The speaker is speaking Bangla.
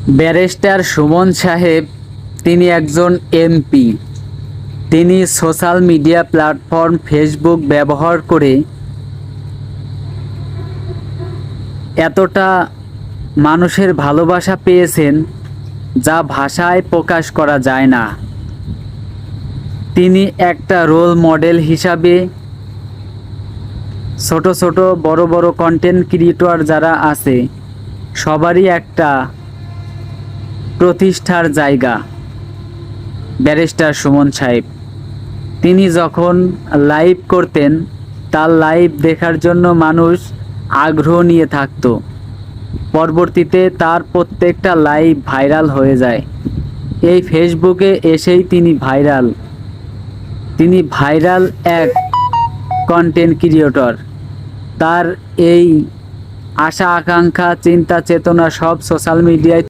ব্যারিস্টার সুমন সাহেব তিনি একজন এমপি। তিনি সোশ্যাল মিডিয়া প্ল্যাটফর্ম ফেসবুক ব্যবহার করে এতটা মানুষের ভালোবাসা পেয়েছেন যা ভাষায় প্রকাশ করা যায় না। তিনি একটা রোল মডেল হিসাবে ছোট ছোট বড় বড় কন্টেন্ট ক্রিয়েটর যারা আছে সবারই একটা প্রতিষ্ঠার জায়গা ব্যারিস্টার সুমন সাহেব। তিনি যখন লাইভ করতেন তার লাইভ দেখার জন্য মানুষ আগ্রহ নিয়ে থাকতো। পরবর্তীতে তার প্রত্যেকটা লাইভ ভাইরাল হয়ে যায়। এই ফেসবুকে এসেই তিনি ভাইরাল এক কন্টেন্ট ক্রিয়েটর। তার এই আশা আকাঙ্ক্ষা চিন্তা চেতনা সব সোশ্যাল মিডিয়ায়